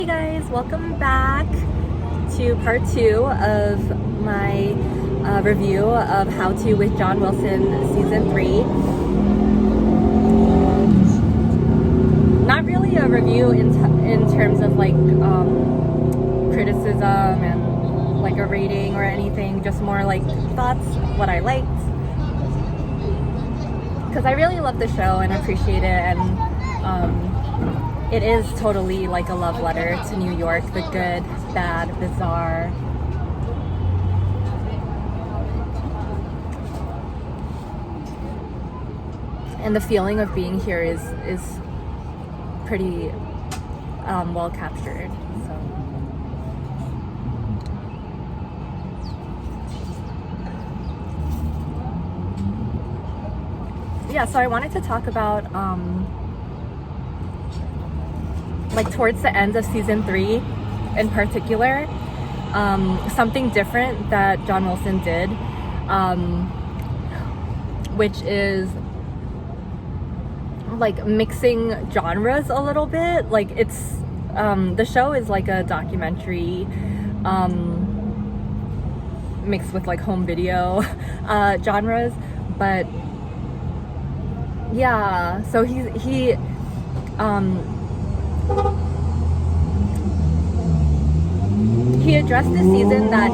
Hey guys, welcome back to part 2 of my review of How To with John Wilson season 3. Not really a review in terms of like criticism and like a rating or anything, just more like thoughts, what I liked, because I really love the show and appreciate it, and it is totally like a love letter to New York, the good, bad, bizarre. And the feeling of being here is pretty well captured. So yeah, so I wanted to talk about like towards the end of season 3 in particular, something different that John Wilson did, which is like mixing genres a little bit. Like it's the show is like a documentary mixed with like home video genres, but yeah, so he addressed this season that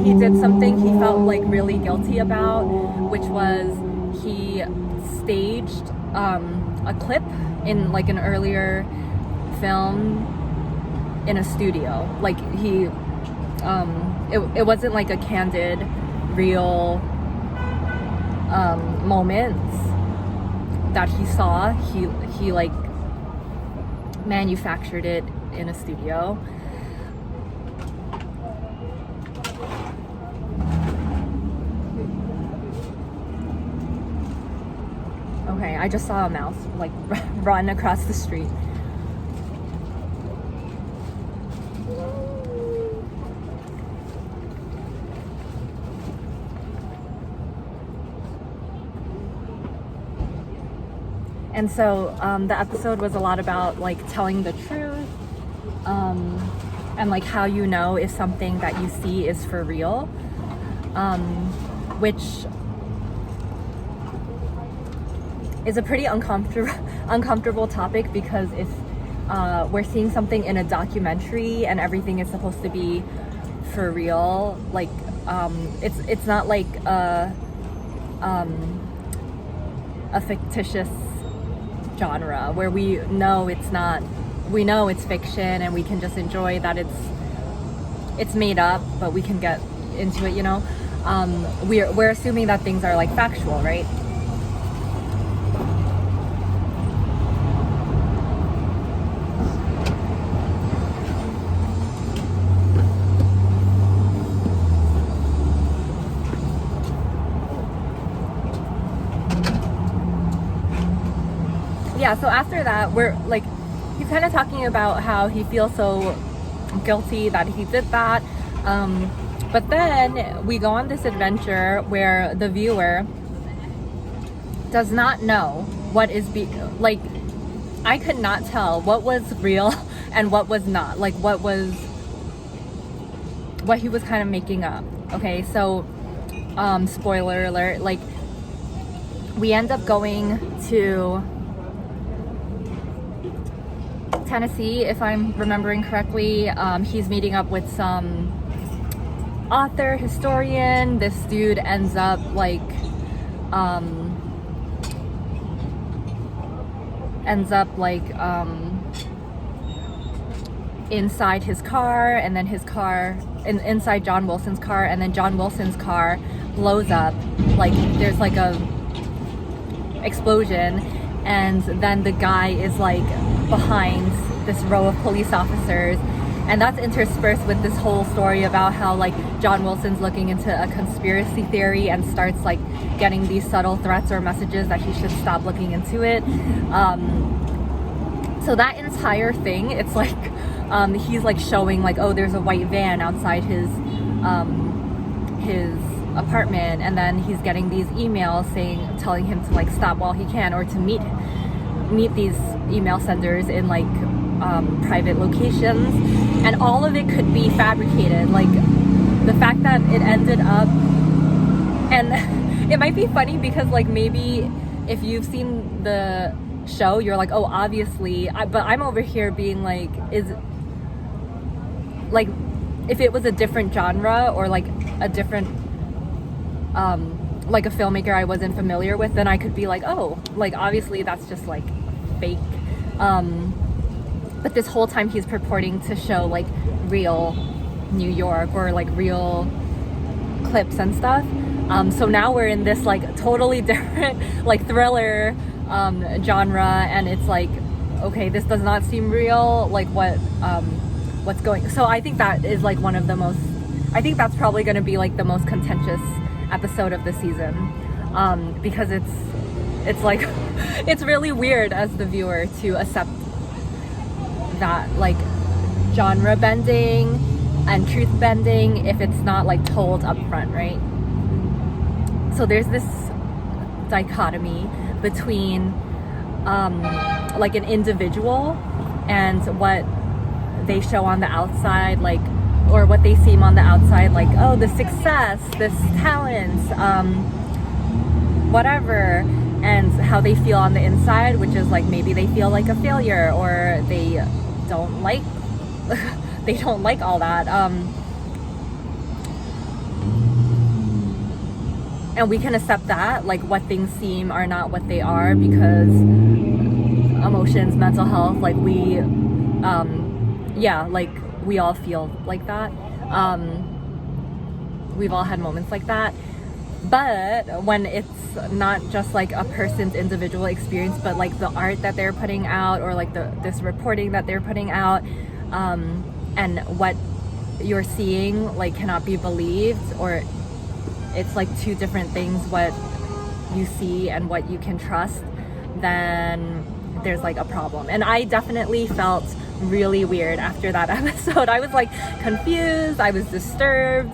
he did something he felt like really guilty about, which was he staged a clip in like an earlier film in a studio. Like he it wasn't like a candid real moments that he saw. He like manufactured it in a studio. Okay, I just saw a mouse like run across the street. And so the episode was a lot about like telling the truth, and like how you know if something that you see is for real, which is a pretty uncomfortable topic, because if we're seeing something in a documentary and everything is supposed to be for real, like it's not like a fictitious genre where we know it's not, we know it's fiction and we can just enjoy that it's made up, but we can get into it, you know. We're assuming that things are like factual, right? Yeah, so after that, we're like, he's kind of talking about how he feels so guilty that he did that, but then we go on this adventure where the viewer does not know what is like, I could not tell what was real and what was not, like what he was kind of making up. Okay, so spoiler alert, like we end up going to Tennessee, if I'm remembering correctly. He's meeting up with some author, historian. This dude ends up like inside his car, and then his car inside John Wilson's car, and then John Wilson's car blows up. Like there's like a explosion, and then the guy is like behind this row of police officers, and that's interspersed with this whole story about how like John Wilson's looking into a conspiracy theory and starts like getting these subtle threats or messages that he should stop looking into it. So that entire thing, it's like he's like showing like, oh, there's a white van outside his apartment, and then he's getting these emails telling him to like stop while he can, or to meet these email senders in like private locations, and all of it could be fabricated. Like the fact that it ended up, and it might be funny because like maybe if you've seen the show, you're like, oh, obviously, but I'm over here being like, is like, if it was a different genre or like a different like a filmmaker I wasn't familiar with, then I could be like, oh, like obviously that's just like fake. But this whole time he's purporting to show like real New York or like real clips and stuff. So now we're in this like totally different like thriller genre, and it's like, okay, this does not seem real. Like what's going? So I think that is like one of the most. I think that's probably going to be like the most contentious episode of the season, because it's like it's really weird as the viewer to accept that like genre bending and truth bending if it's not like told up front, right? So there's this dichotomy between like an individual and what they show on the outside, like, or what they seem on the outside, like, oh, the success, this talent, whatever, and how they feel on the inside, which is like maybe they feel like a failure, or they don't like they don't like all that, and we can accept that like what things seem are not what they are, because emotions, mental health, like we yeah, like we all feel like that. We've all had moments like that. But when it's not just like a person's individual experience, but like the art that they're putting out, or like this reporting that they're putting out, and what you're seeing like cannot be believed, or it's like two different things, what you see and what you can trust, then there's like a problem. And I definitely felt really weird after that episode. I was like confused, I was disturbed.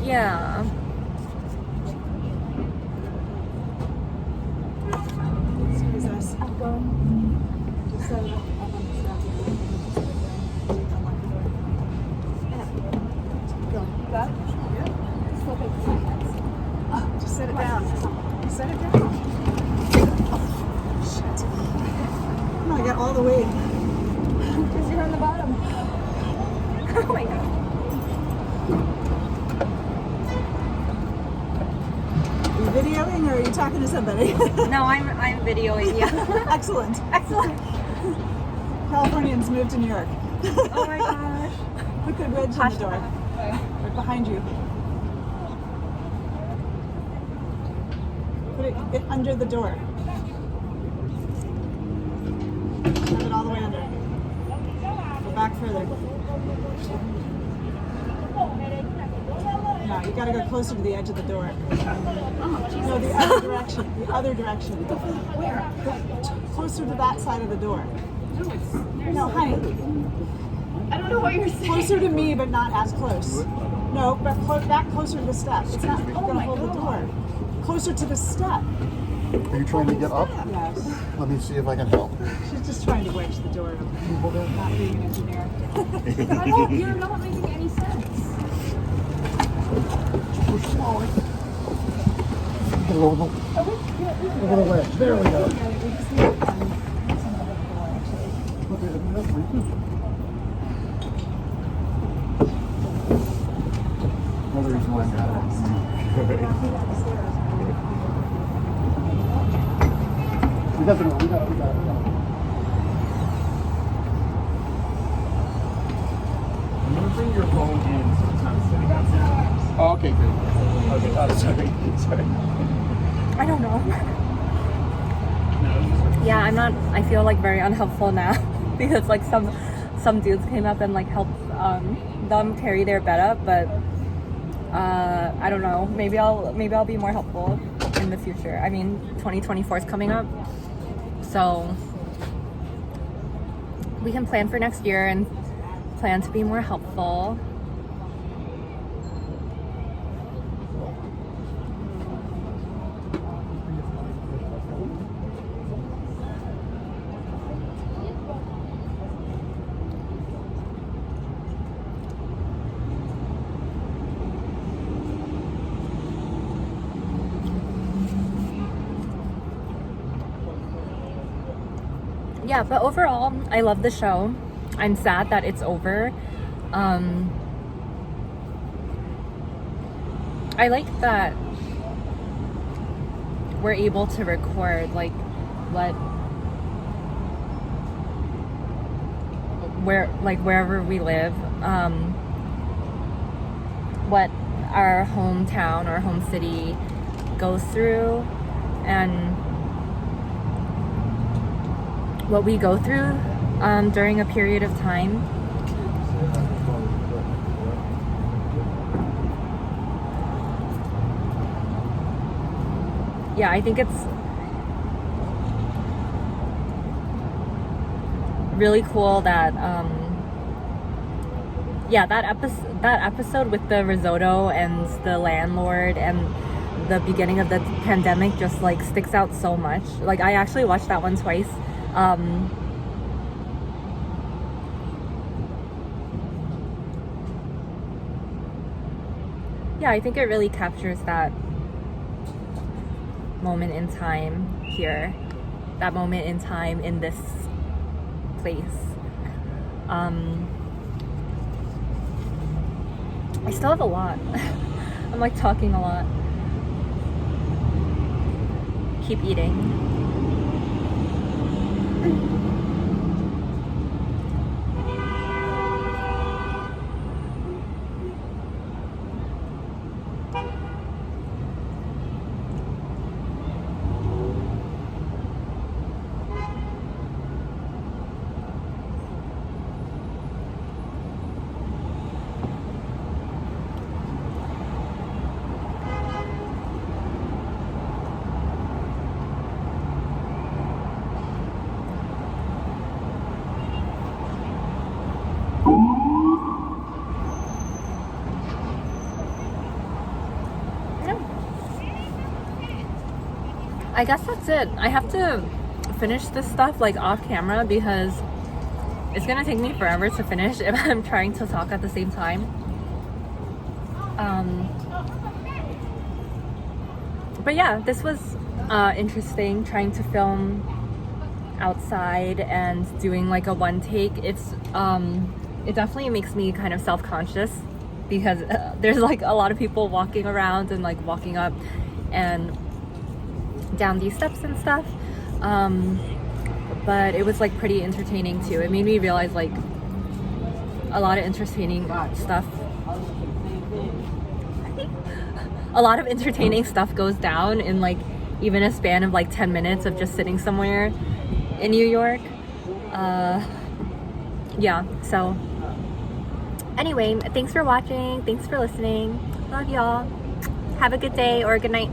Yeah. Excuse us. Just set it down. Set it down. Shit. Oh, I got all the way. Because you're on the bottom. Oh my god. Are you videoing or are you talking to somebody? No, I'm videoing you. Excellent. Excellent. Californians moved to New York. Oh my gosh. Put the wedge in the door. Right behind you. Put it under the door. Shove it all the way under. Go back further. No, you gotta go closer to the edge of the door. No, the other direction. The other direction. Where? Closer to that side of the door. No, honey. I don't know what you're saying. Closer to me, but not as close. No, but back closer to the step. It's not gonna hold the door. Closer to the step. Are you trying to get up? Yes. Let me see if I can help. She's just trying to wedge the door open. Not being an engineer. Oh, you're not making any sense. Push slowly. Get over the ledge. There we go. Another reason why I'm not. We got it. I'm gonna bring your phone in sometimes sitting outside. Oh, okay, good. Okay, sorry. I don't know. Yeah, I'm not. I feel like very unhelpful now because like some dudes came up and like helped them carry their bed up, but I don't know. Maybe I'll be more helpful in the future. I mean, 2024 is coming up, so we can plan for next year and plan to be more helpful. Yeah, but overall, I love the show. I'm sad that it's over. I like that we're able to record like wherever we live, what our hometown or home city goes through, and what we go through during a period of time. Yeah, I think it's really cool that that episode with the risotto and the landlord and the beginning of the pandemic just like sticks out so much. Like, I actually watched that one twice. Yeah, I think it really captures that moment in time here, that moment in time in this place. I still have a lot. I'm like talking a lot. Keep eating. I guess that's it. I have to finish this stuff like off camera because it's gonna take me forever to finish if I'm trying to talk at the same time. But yeah, this was interesting, trying to film outside and doing like a one take. It definitely makes me kind of self-conscious because there's like a lot of people walking around and like walking up and down these steps and stuff. But it was like pretty entertaining too. It made me realize like a lot of entertaining stuff. A lot of entertaining stuff goes down in like even a span of like 10 minutes of just sitting somewhere in New York. Yeah, so anyway, thanks for watching. Thanks for listening. Love y'all. Have a good day or a good night.